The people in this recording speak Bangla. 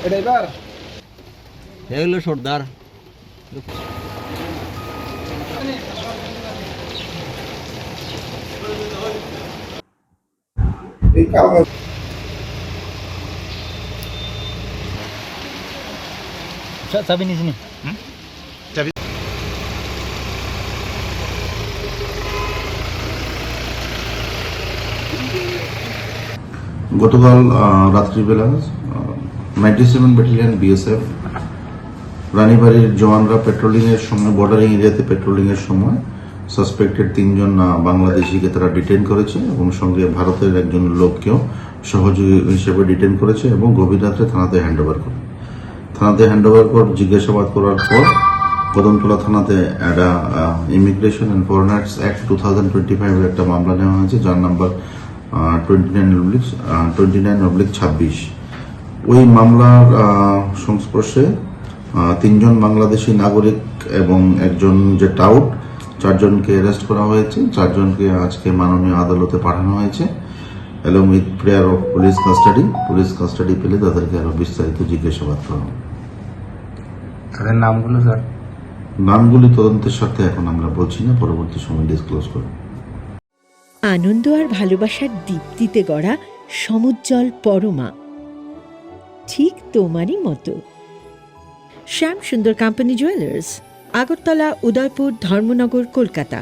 এটা এবার এগুলো সর্দার এই কারণে চাবি নিস নি গতকাল রাত্রিবেলা 97 ব্যাটালিয়ন বিএসএফ রানীবাড়ির জওয়ানরা পেট্রোলিংয়ের সময় বর্ডারিং এরিয়াতে পেট্রোলিংয়ের সময় সাসপেক্টেড 3 জন বাংলাদেশিকে তারা ডিটেন করেছে এবং সঙ্গে ভারতের একজন লোককেও সহযোগী হিসেবে ডিটেন করেছে এবং গভীর রাত্রে থানাতে হ্যান্ডওভার করে জিজ্ঞাসাবাদ করার পর কদমতলা থানাতে একটা ইমিগ্রেশন অ্যান্ড ফরেনার্স অ্যাক্ট 2025 এর একটা মামলা নেওয়া হয়েছে যার নাম্বার 29/26। ওই মামলার সংস্পর্শে 3 জন বাংলাদেশি নাগরিক এবং একজন যে টাউট 4 জনকে অ্যারেস্ট করা হয়েছে। 4 জনকে আজকে মাননীয় আদালতে পাঠানো হয়েছে along with prayer of police custody পেলে তাদেরকে আরো বিস্তারিত জিজ্ঞাসাবাদ করা হবে। তাদের নামগুলো স্যার? নামগুলি তদন্তের সাথে এখন আমরা বলছি না, পরবর্তী সময় ডিসক্লোজ করব। আনন্দ আর ভালোবাসার দীপ্তিতে গড়া সমুজ্জ্বল পরমা, ঠিক তোমারই মতো। শ্যাম সুন্দর কোম্পানি জুয়েলার্স, আগরতলা, উদয়পুর, ধর্মনগর, কলকাতা।